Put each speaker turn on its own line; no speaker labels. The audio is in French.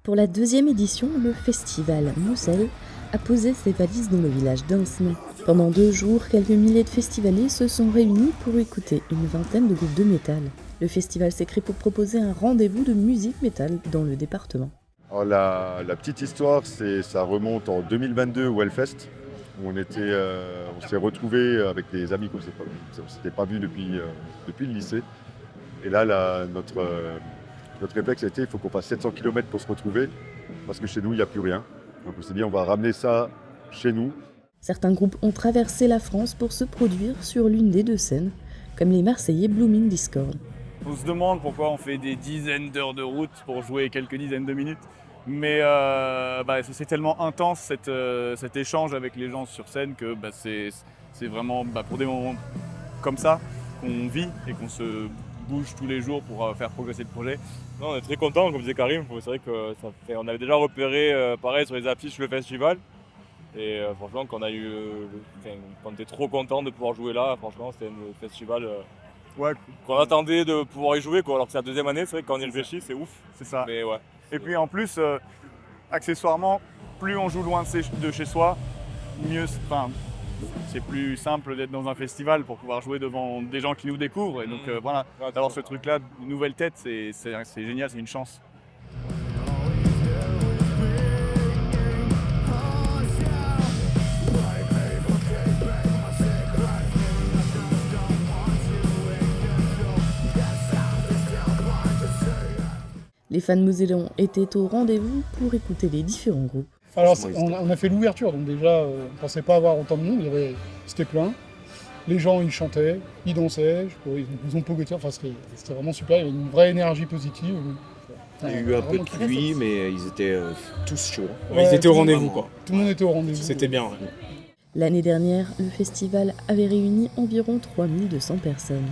Pour la deuxième édition, le festival Moselle a posé ses valises dans le village d'Incement. Pendant 2 jours, quelques milliers de festivaliers se sont réunis pour écouter une vingtaine de groupes de métal. Le festival s'est créé pour proposer un rendez-vous de musique métal dans le département.
Alors la petite histoire, ça remonte en 2022 au Hellfest, où on s'est retrouvés avec des amis qu'on ne s'était pas vus depuis le lycée. Et là, notre réflexe a été il faut qu'on fasse 700 km pour se retrouver, parce que chez nous, il n'y a plus rien. Donc on s'est dit on va ramener ça chez nous.
Certains groupes ont traversé la France pour se produire sur l'une des 2 scènes, comme les Marseillais Blooming Discord.
On se demande pourquoi on fait des dizaines d'heures de route pour jouer quelques dizaines de minutes. Mais c'est tellement intense cet échange avec les gens sur scène que c'est vraiment pour des moments comme ça qu'on vit et qu'on se bouge tous les jours pour faire progresser le projet.
Non, on est très contents, comme disait Karim. C'est vrai qu'on avait déjà repéré pareil sur les affiches le festival. Et franchement, on était trop contents de pouvoir jouer là. Franchement, c'était un festival qu'on attendait de pouvoir y jouer, alors que c'est la 2e année. C'est vrai que quand on y réfléchit, c'est ouf.
C'est ça.
Mais ouais.
Et puis en plus, accessoirement, plus on joue loin de chez soi, mieux, c'est plus simple d'être dans un festival pour pouvoir jouer devant des gens qui nous découvrent. Et donc d'avoir ce truc-là, une nouvelle tête, c'est génial, c'est une chance.
Les fans mosellans étaient au rendez-vous pour écouter les différents groupes.
Alors on a fait l'ouverture, donc déjà on ne pensait pas avoir autant de monde, c'était plein. Les gens ils chantaient, ils dansaient, ils ont pogoté, c'était vraiment super, il y avait une vraie énergie positive.
Il y a eu un peu de pluie, mais ils étaient tous chauds.
Ouais,
ils étaient au rendez-vous quoi.
Tout le monde était au rendez-vous.
C'était bien. Ouais.
L'année dernière, le festival avait réuni environ 3200 personnes.